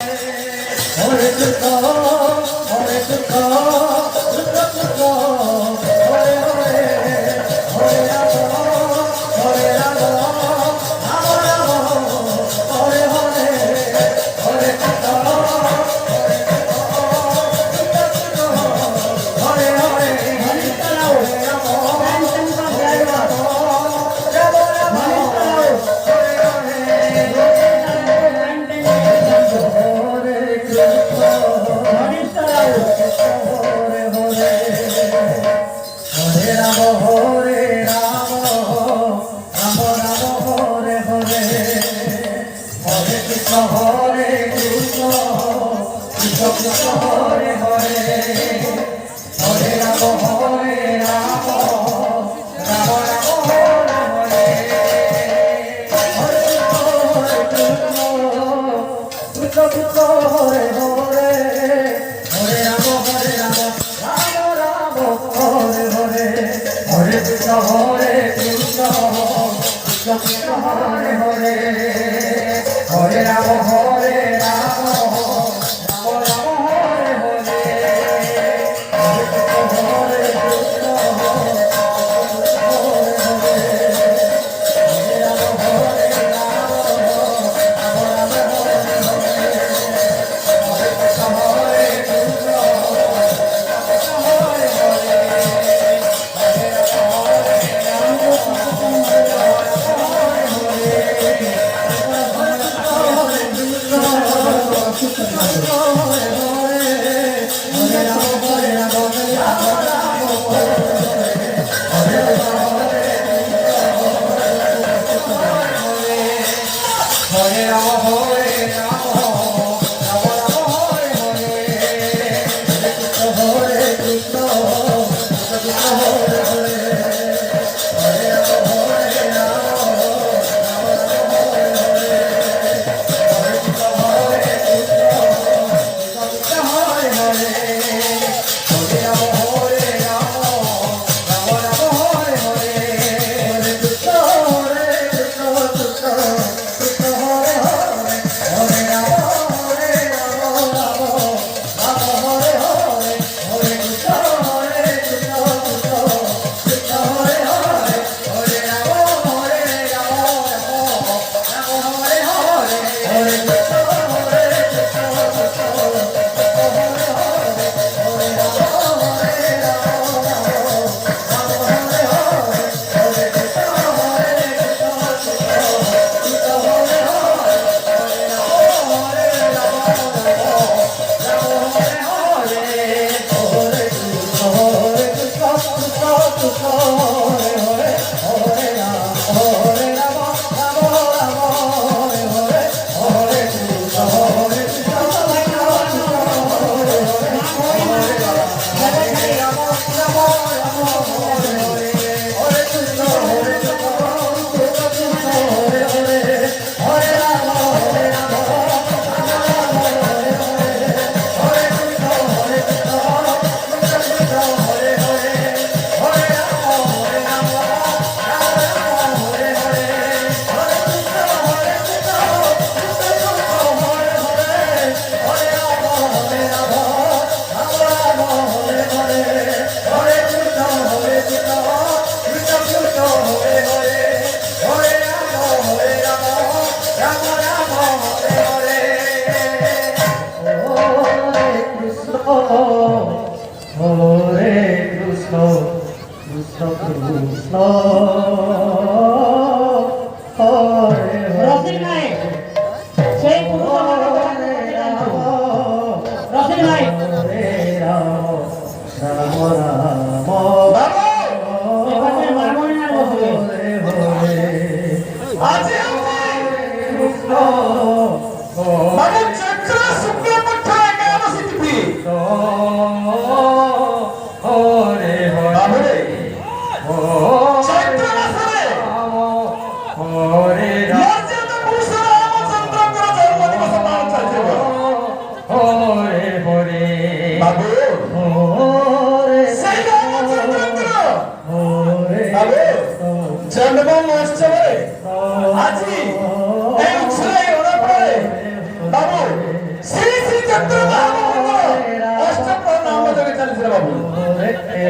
Hare Krishna, Hare Krishna, Krishna Krishna, Hare Hare, Hare Rama, Hare Rama, Rama Rama, Hare Hare, Hare Krishna, Hare Hare, Hare Rama, जन्म महोत्सव आज बाबू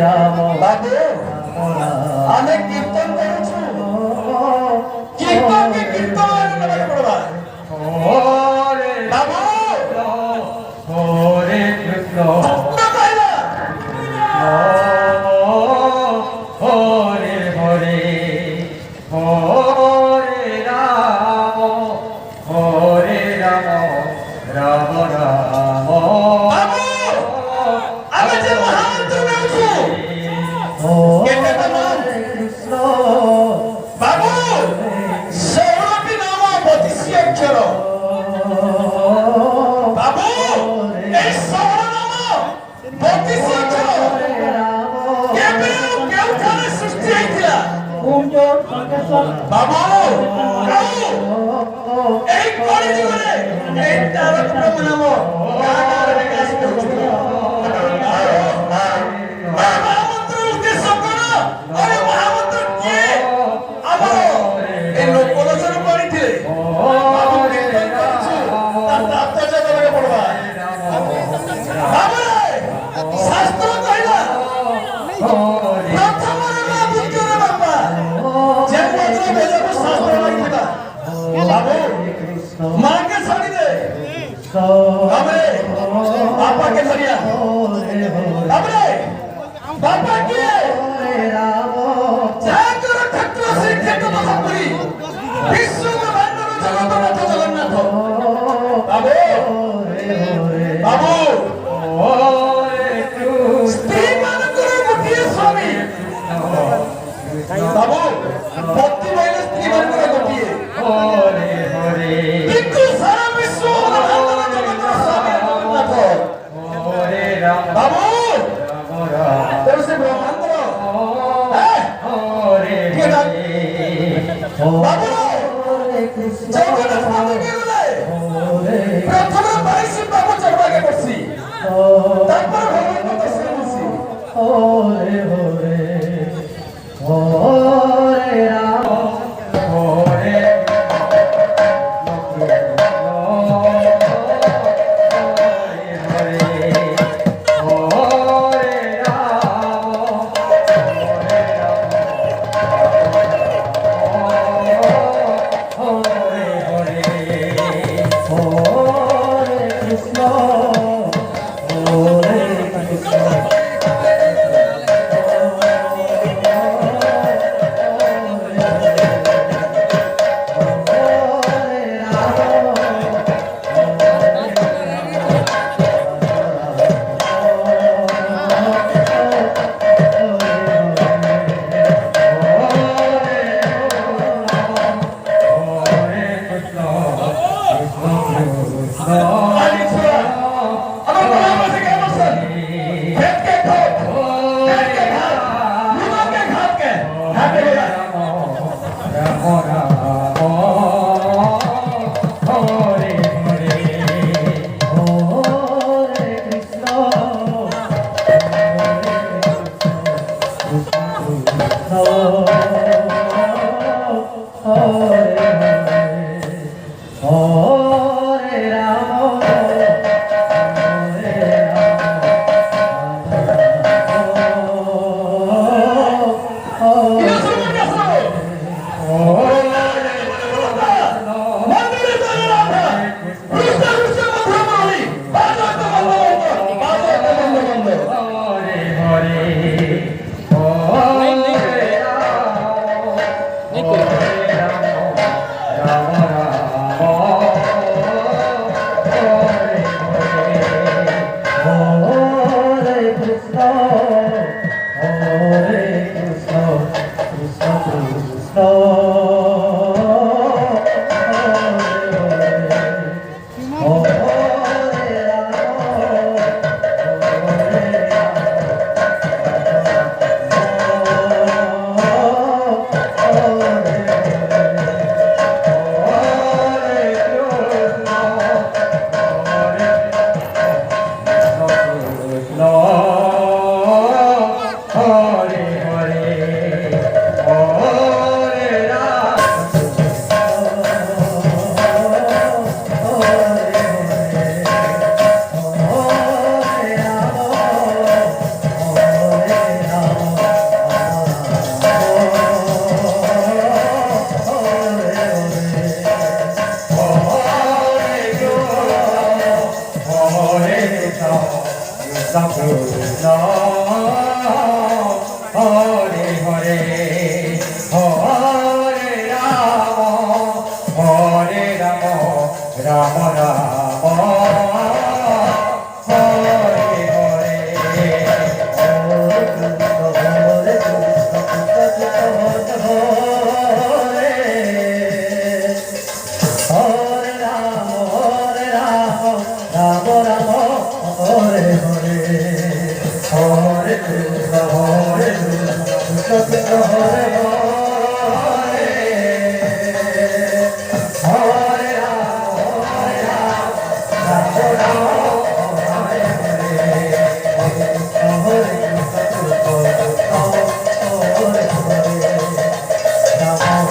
রাম বাবু আমি কীর্তন করছি কীর্তনকে কীর্তন পড়বা হরে বাবু হরে কৃষ্ণ হরে হরে হরে রাম রাম রাম বাবু আমি যে মহামন্ত্র বলছি হরে কৃষ্ণ বাবু ষোলটি নাম 32 অক্ষর বাবু এই 16 নাম 32 অক্ষর কেবে কেউঠানে সৃষ্টি হয়েছিল বাবু এই কলিযুগরে এই তারক ব্রহ্ম নাম গাগার বিকাশ করছিল মহামন্ত্র উদ্দেশ্য কোন আরে মহামন্ত্র কে আমার এই লোকলোচন করিଥିଲେ বাবু কীর্তন করছো তার তাৎপর্য তোমাকে পড়বা বাবু শাস্ত্র কহিলা প্রথমরে মা বুদ্ধরে বাপা যে মন্ত্র বেদକୁ শাস্ত্র লাগিবা বাবু মাকে ছাড়ি দে বাবরে বাপাকে ধরিয়া বাবরে বাপা কে জাগর ক্ষেত্র শ্রীক্ষেত্র মহাপুরী বিশ্ব ব্রহ্মাণ্ডর জগন্নাথ জগন্নাথ বাবু বাবু স্ত্রী ମାନଙ୍କର ଗୋଟିଏ ସ୍ୱାମୀ ବାବୁ ଭକ୍ତି କହିଲେ ସ୍ତ୍ରୀ ମାନଙ୍କର ଗୋଟିଏ କିନ୍ତୁ ସାରା ବିଶ୍ୱ ବ୍ରହ୍ମାଣ୍ଡର ଜଗତର ସ୍ୱାମୀ ଜଗନ୍ନାଥ ବାବୁ ତେଣୁ ସେ ବ୍ରହ୍ମାଣ୍ଡର ବାବୁ ଜଗନ୍ନାଥ ବାବୁ କିଏ ଗଲେ ପ୍ରଥମେ 22 ବାବୁ ଚଢ଼ବାକେ ପଡସି ତାପରେ ଭଗବାନ ଦର୍ଶନ ମିଳସି হরে হরে হরে রাম হরে কৃষ্ণ হরে কৃষ্ণ হরে রাম কৃষ্ণ হরে হরে হরে রাম রাম রাম হরে হরে হরে কৃষ্ণ হরে রাম রাম রাম হরে হরে হরে কৃষ্ণ কৃষ্ণ কৃষ্ণ হরে হরে হরে রাম রাম রাম হরে হরে হরে কৃষ্ণ কৃষ্ণ হরে হরে রাম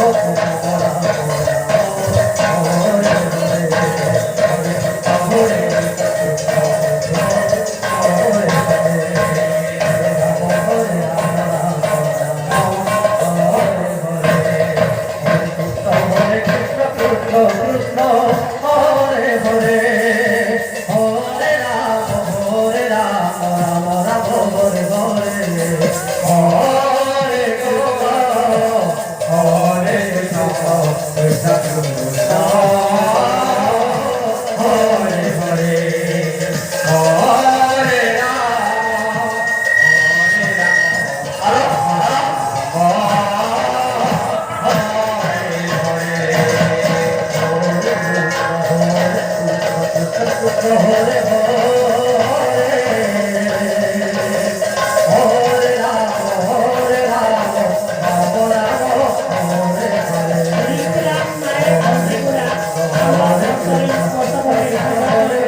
কৃষ্ণ হরে হরে হরে রাম রাম রাম হরে হরে হরে কৃষ্ণ হরে কৃষ্ণ কৃষ্ণ কৃষ্ণ হরে হরে হরে রাম হরে হরে রাম হরে হরে রাম মায়ের ভক্তি করা আমার শরীর স্পর্শ করে